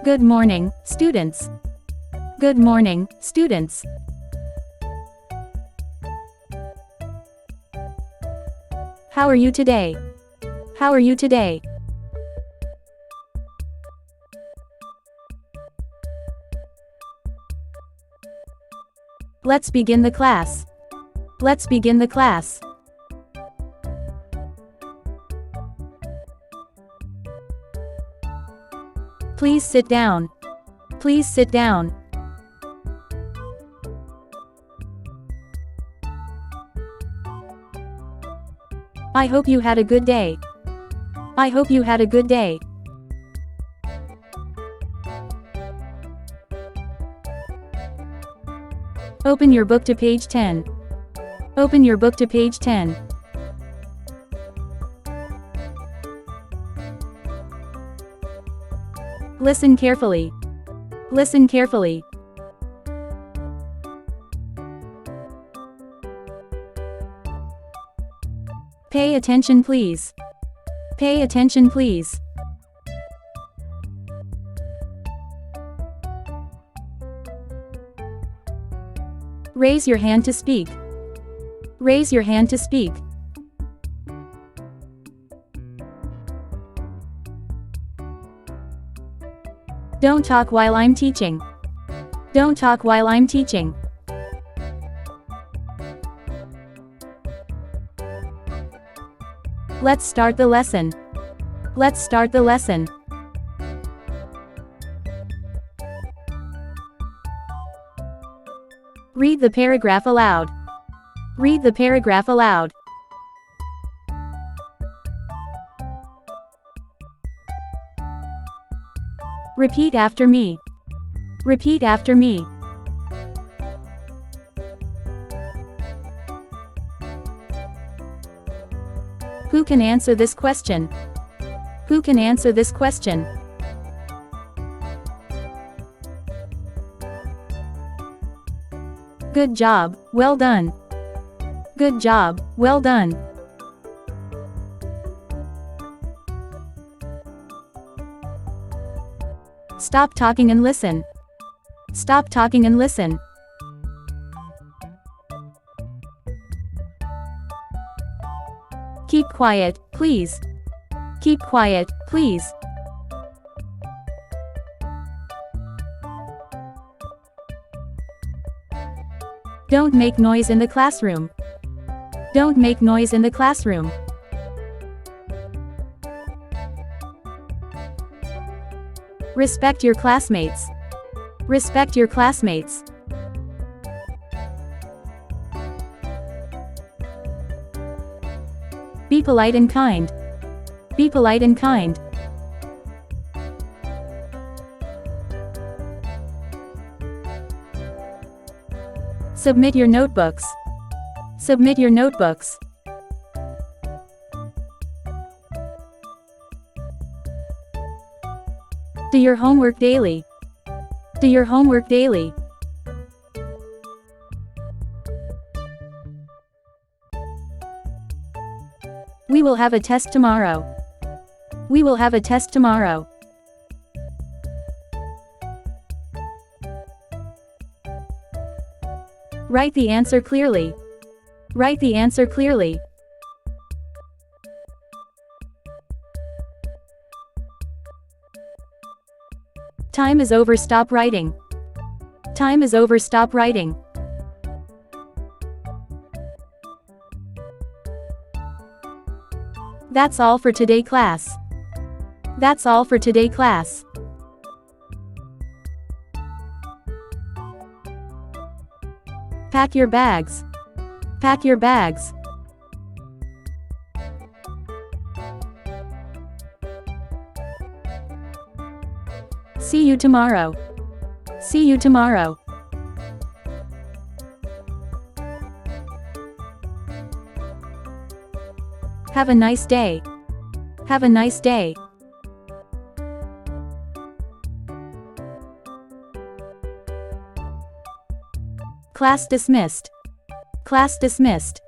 Good morning, students. Good morning, students. How are you today? How are you today? Let's begin the class. Let's begin the class. Please sit down. Please sit down. I hope you had a good day. I hope you had a good day. Open your book to page 10. Open your book to page 10. Listen carefully. Listen carefully. Pay attention, please. Pay attention, please. Raise your hand to speak. Raise your hand to speak. Don't talk while I'm teaching. Don't talk while I'm teaching. Let's start the lesson. Let's start the lesson. Read the paragraph aloud. Read the paragraph aloud. Repeat after me. Repeat after me. Who can answer this question? Who can answer this question? Good job, well done. Good job, well done. Stop talking and listen. Stop talking and listen. Keep quiet, please. Keep quiet, please. Don't make noise in the classroom. Don't make noise in the classroom. Respect your classmates. Respect your classmates. Be polite and kind. Be polite and kind. Submit your notebooks. Submit your notebooks. Do your homework daily. Do your homework daily. We will have a test tomorrow. We will have a test tomorrow. Write the answer clearly. Write the answer clearly. Time is over, stop writing. Time is over, stop writing. That's all for today, class. That's all for today, class. Pack your bags. Pack your bags. See you tomorrow. See you tomorrow. Have a nice day. Have a nice day. Class dismissed. Class dismissed.